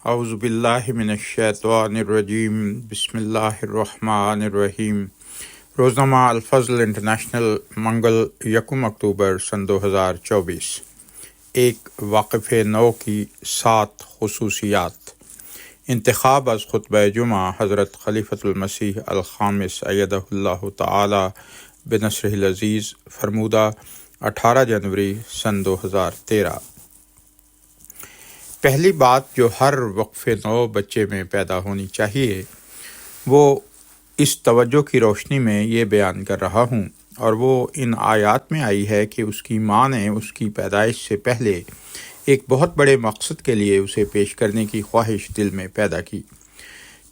اعوذ باللہ من الشیطان الرجیم، بسم اللہ الرحمن الرحیم۔ روزنامہ الفضل انٹرنیشنل، منگل، 1 اکتوبر سن 2024۔ ایک واقف نو کی 7 خصوصیات۔ انتخاب از خطبہ جمعہ حضرت خلیفۃ المسیح الخامس ایدہ اللہ تعالی بنصرہ العزیز، فرمودہ 18 جنوری سن 2013۔ پہلی بات جو ہر وقف نو بچے میں پیدا ہونی چاہیے وہ اس توجہ کی روشنی میں یہ بیان کر رہا ہوں، اور وہ ان آیات میں آئی ہے کہ اس کی ماں نے اس کی پیدائش سے پہلے ایک بہت بڑے مقصد کے لیے اسے پیش کرنے کی خواہش دل میں پیدا کی،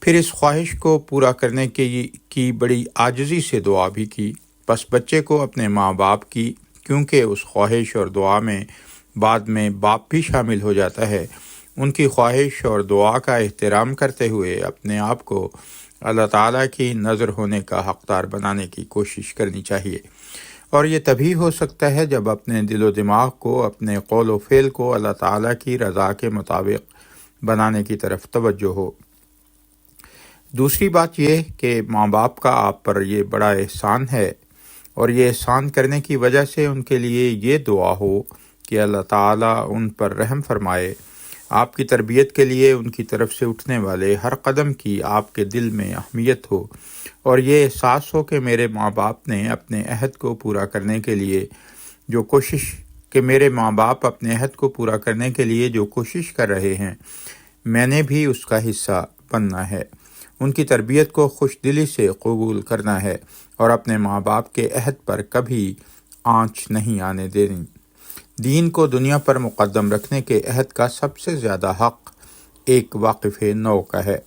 پھر اس خواہش کو پورا کرنے کی بڑی عاجزی سے دعا بھی کی۔ پس بچے کو اپنے ماں باپ کی، کیونکہ اس خواہش اور دعا میں بعد میں باپ بھی شامل ہو جاتا ہے، ان کی خواہش اور دعا کا احترام کرتے ہوئے اپنے آپ کو اللہ تعالیٰ کی نظر ہونے کا حقدار بنانے کی کوشش کرنی چاہیے، اور یہ تبھی ہو سکتا ہے جب اپنے دل و دماغ کو، اپنے قول و فعل کو اللہ تعالیٰ کی رضا کے مطابق بنانے کی طرف توجہ ہو۔ دوسری بات یہ کہ ماں باپ کا آپ پر یہ بڑا احسان ہے، اور یہ احسان کرنے کی وجہ سے ان کے لیے یہ دعا ہو کہ اللہ تعالیٰ ان پر رحم فرمائے۔ آپ کی تربیت کے لیے ان کی طرف سے اٹھنے والے ہر قدم کی آپ کے دل میں اہمیت ہو، اور یہ احساس ہو کہ میرے ماں باپ نے اپنے عہد کو پورا کرنے کے لیے جو کوشش کر رہے ہیں، میں نے بھی اس کا حصہ بننا ہے۔ ان کی تربیت کو خوش دلی سے قبول کرنا ہے، اور اپنے ماں باپ کے عہد پر کبھی آنچ نہیں آنے دینی۔ دین کو دنیا پر مقدم رکھنے کے عہد کا سب سے زیادہ حق ایک واقف نو کا ہے،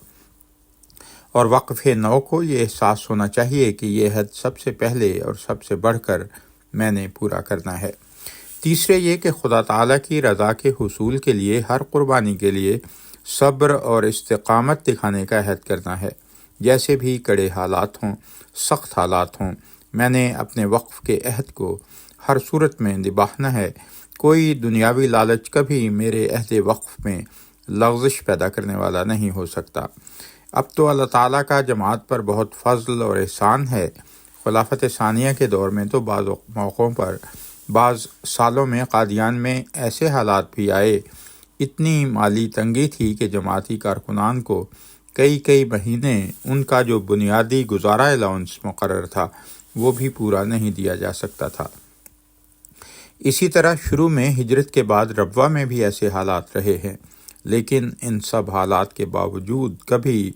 اور واقف نو کو یہ احساس ہونا چاہیے کہ یہ عہد سب سے پہلے اور سب سے بڑھ کر میں نے پورا کرنا ہے۔ تیسرے یہ کہ خدا تعالیٰ کی رضا کے حصول کے لیے ہر قربانی کے لیے صبر اور استقامت دکھانے کا عہد کرنا ہے، جیسے بھی کڑے حالات ہوں، سخت حالات ہوں۔ میں نے اپنے وقف کے عہد کو ہر صورت میں نبھانا ہے۔ کوئی دنیاوی لالچ کبھی میرے عہد وقف میں لغزش پیدا کرنے والا نہیں ہو سکتا۔ اب تو اللہ تعالیٰ کا جماعت پر بہت فضل اور احسان ہے۔ خلافت ثانیہ کے دور میں تو بعض موقعوں پر بعض سالوں میں قادیان میں ایسے حالات بھی آئے، اتنی مالی تنگی تھی کہ جماعتی کارکنان کو کئی مہینے ان کا جو بنیادی گزارا الاؤنس مقرر تھا وہ بھی پورا نہیں دیا جا سکتا تھا۔ اسی طرح شروع میں ہجرت کے بعد ربوہ میں بھی ایسے حالات رہے ہیں، لیکن ان سب حالات کے باوجود کبھی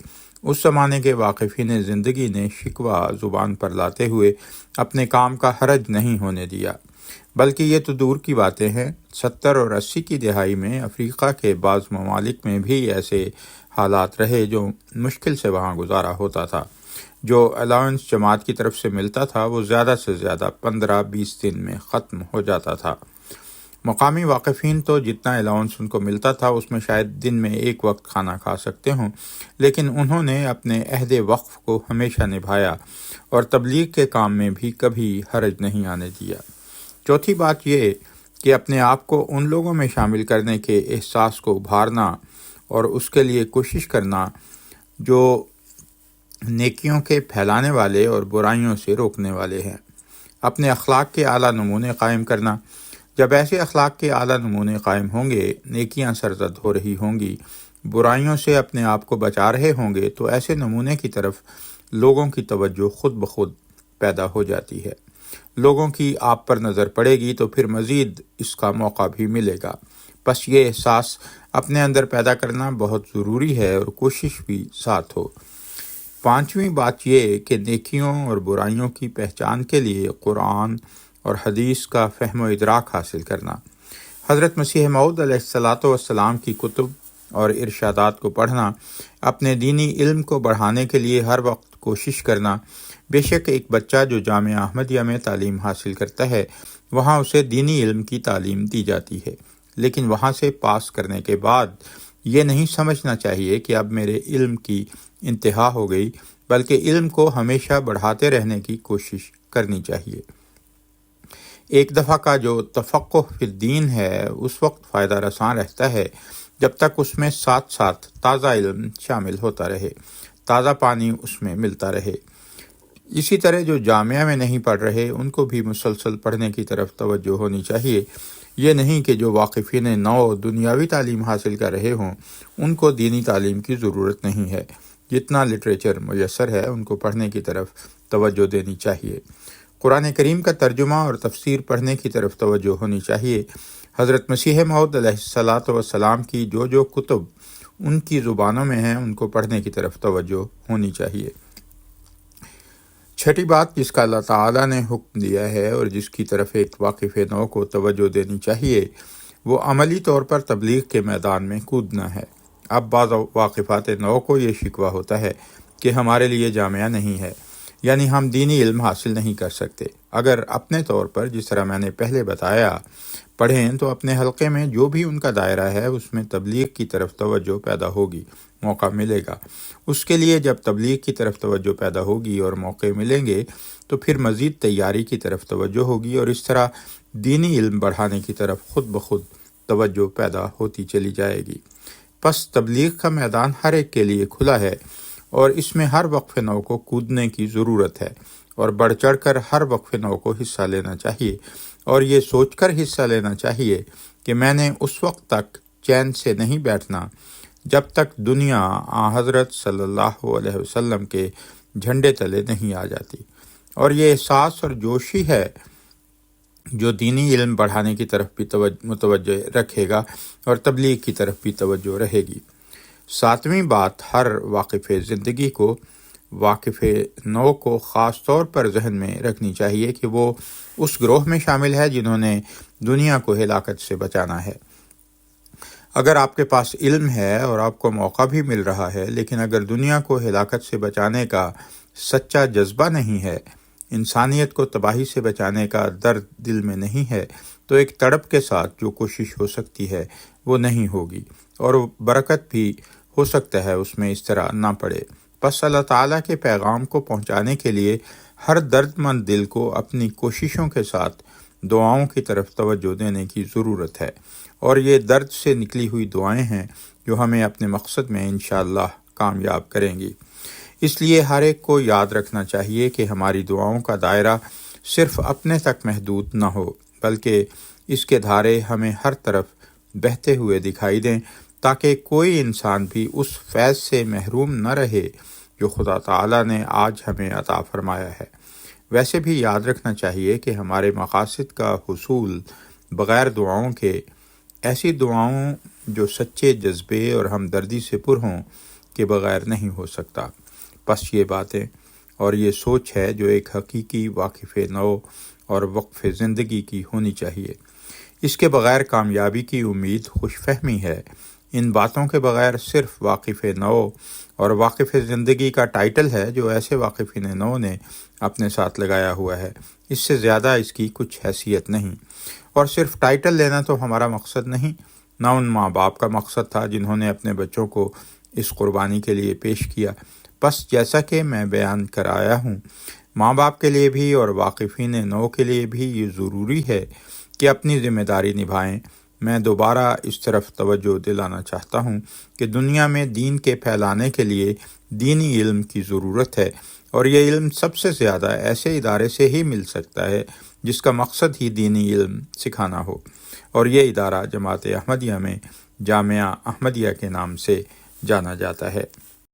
اس زمانے کے واقفین زندگی نے شکوہ زبان پر لاتے ہوئے اپنے کام کا حرج نہیں ہونے دیا، بلکہ یہ تو دور کی باتیں ہیں، 70 اور 80 کی دہائی میں افریقہ کے بعض ممالک میں بھی ایسے حالات رہے جو مشکل سے وہاں گزارا ہوتا تھا۔ جو الاؤنس جماعت کی طرف سے ملتا تھا وہ زیادہ سے زیادہ 15-20 دن میں ختم ہو جاتا تھا۔ مقامی واقفین تو جتنا الاؤنس ان کو ملتا تھا اس میں شاید دن میں ایک وقت کھانا کھا سکتے ہوں، لیکن انہوں نے اپنے عہد وقف کو ہمیشہ نبھایا، اور تبلیغ کے کام میں بھی کبھی حرج نہیں آنے دیا۔ چوتھی بات یہ کہ اپنے آپ کو ان لوگوں میں شامل کرنے کے احساس کو ابھارنا اور اس کے لیے کوشش کرنا جو نیکیوں کے پھیلانے والے اور برائیوں سے روکنے والے ہیں۔ اپنے اخلاق کے اعلیٰ نمونے قائم کرنا۔ جب ایسے اخلاق کے اعلیٰ نمونے قائم ہوں گے، نیکیاں سرزد ہو رہی ہوں گی، برائیوں سے اپنے آپ کو بچا رہے ہوں گے، تو ایسے نمونے کی طرف لوگوں کی توجہ خود بخود پیدا ہو جاتی ہے۔ لوگوں کی آپ پر نظر پڑے گی تو پھر مزید اس کا موقع بھی ملے گا۔ بس یہ احساس اپنے اندر پیدا کرنا بہت ضروری ہے، اور کوشش بھی ساتھ ہو۔ پانچویں بات یہ کہ نیکیوں اور برائیوں کی پہچان کے لیے قرآن اور حدیث کا فہم و ادراک حاصل کرنا، حضرت مسیح موعود علیہ السلام کی کتب اور ارشادات کو پڑھنا، اپنے دینی علم کو بڑھانے کے لیے ہر وقت کوشش کرنا۔ بے شک ایک بچہ جو جامعہ احمدیہ میں تعلیم حاصل کرتا ہے وہاں اسے دینی علم کی تعلیم دی جاتی ہے، لیکن وہاں سے پاس کرنے کے بعد یہ نہیں سمجھنا چاہیے کہ اب میرے علم کی انتہا ہو گئی، بلکہ علم کو ہمیشہ بڑھاتے رہنے کی کوشش کرنی چاہیے۔ ایک دفعہ کا جو تفقہ فی الدین ہے اس وقت فائدہ رساں رہتا ہے جب تک اس میں ساتھ ساتھ تازہ علم شامل ہوتا رہے، تازہ پانی اس میں ملتا رہے۔ اسی طرح جو جامعہ میں نہیں پڑھ رہے ان کو بھی مسلسل پڑھنے کی طرف توجہ ہونی چاہیے۔ یہ نہیں کہ جو واقفین نو دنیاوی تعلیم حاصل کر رہے ہوں ان کو دینی تعلیم کی ضرورت نہیں ہے، جتنا لٹریچر میسر ہے ان کو پڑھنے کی طرف توجہ دینی چاہیے۔ قرآن کریم کا ترجمہ اور تفسیر پڑھنے کی طرف توجہ ہونی چاہیے۔ حضرت مسیح موعود علیہ الصلاۃ والسلام کی جو کتب ان کی زبانوں میں ہیں ان کو پڑھنے کی طرف توجہ ہونی چاہیے۔ چھٹی بات جس کا اللہ تعالیٰ نے حکم دیا ہے اور جس کی طرف ایک واقف نو کو توجہ دینی چاہیے وہ عملی طور پر تبلیغ کے میدان میں کودنا ہے۔ اب بعض واقفات نو کو یہ شکوہ ہوتا ہے کہ ہمارے لیے جامعہ نہیں ہے، یعنی ہم دینی علم حاصل نہیں کر سکتے۔ اگر اپنے طور پر جس طرح میں نے پہلے بتایا پڑھیں تو اپنے حلقے میں جو بھی ان کا دائرہ ہے اس میں تبلیغ کی طرف توجہ پیدا ہوگی، موقع ملے گا۔ اس کے لیے جب تبلیغ کی طرف توجہ پیدا ہوگی اور موقع ملیں گے تو پھر مزید تیاری کی طرف توجہ ہوگی اور اس طرح دینی علم بڑھانے کی طرف خود بخود توجہ پیدا ہوتی چلی جائے گی۔ پس تبلیغ کا میدان ہر ایک کے لیے کھلا ہے اور اس میں ہر وقف نو کو کودنے کی ضرورت ہے اور بڑھ چڑھ کر ہر وقف نو کو حصہ لینا چاہیے اور یہ سوچ کر حصہ لینا چاہیے کہ میں نے اس وقت تک چین سے نہیں بیٹھنا جب تک دنیا حضرت صلی اللہ علیہ وسلم کے جھنڈے تلے نہیں آ جاتی۔ اور یہ احساس اور جوش ہی ہے جو دینی علم بڑھانے کی طرف بھی متوجہ رکھے گا اور تبلیغ کی طرف بھی توجہ رہے گی۔ ساتویں بات، ہر واقف زندگی کو واقف نو کو خاص طور پر ذہن میں رکھنی چاہیے کہ وہ اس گروہ میں شامل ہے جنہوں نے دنیا کو ہلاکت سے بچانا ہے۔ اگر آپ کے پاس علم ہے اور آپ کو موقع بھی مل رہا ہے لیکن اگر دنیا کو ہلاکت سے بچانے کا سچا جذبہ نہیں ہے، انسانیت کو تباہی سے بچانے کا درد دل میں نہیں ہے تو ایک تڑپ کے ساتھ جو کوشش ہو سکتی ہے وہ نہیں ہوگی اور برکت بھی ہو سکتا ہے اس میں اس طرح نہ پڑے۔ پس اللہ تعالیٰ کے پیغام کو پہنچانے کے لیے ہر درد مند دل کو اپنی کوششوں کے ساتھ دعاؤں کی طرف توجہ دینے کی ضرورت ہے، اور یہ درد سے نکلی ہوئی دعائیں ہیں جو ہمیں اپنے مقصد میں انشاءاللہ کامیاب کریں گی۔ اس لیے ہر ایک کو یاد رکھنا چاہیے کہ ہماری دعاؤں کا دائرہ صرف اپنے تک محدود نہ ہو بلکہ اس کے دھارے ہمیں ہر طرف بہتے ہوئے دکھائی دیں تاکہ کوئی انسان بھی اس فیض سے محروم نہ رہے جو خدا تعالیٰ نے آج ہمیں عطا فرمایا ہے۔ ویسے بھی یاد رکھنا چاہیے کہ ہمارے مقاصد کا حصول بغیر دعاؤں کے، ایسی دعاؤں جو سچے جذبے اور ہمدردی سے پر ہوں کے بغیر نہیں ہو سکتا۔ پس یہ باتیں اور یہ سوچ ہے جو ایک حقیقی واقف نو اور وقف زندگی کی ہونی چاہیے۔ اس کے بغیر کامیابی کی امید خوش فہمی ہے۔ ان باتوں کے بغیر صرف واقف نو اور واقف زندگی کا ٹائٹل ہے جو ایسے واقفین نو نے اپنے ساتھ لگایا ہوا ہے، اس سے زیادہ اس کی کچھ حیثیت نہیں۔ اور صرف ٹائٹل لینا تو ہمارا مقصد نہیں، نہ ان ماں باپ کا مقصد تھا جنہوں نے اپنے بچوں کو اس قربانی کے لیے پیش کیا۔ بس جیسا کہ میں بیان کر آیا ہوں، ماں باپ کے لیے بھی اور واقفین نو کے لیے بھی یہ ضروری ہے کہ اپنی ذمہ داری نبھائیں۔ میں دوبارہ اس طرف توجہ دلانا چاہتا ہوں کہ دنیا میں دین کے پھیلانے کے لیے دینی علم کی ضرورت ہے، اور یہ علم سب سے زیادہ ایسے ادارے سے ہی مل سکتا ہے جس کا مقصد ہی دینی علم سکھانا ہو، اور یہ ادارہ جماعت احمدیہ میں جامعہ احمدیہ کے نام سے جانا جاتا ہے۔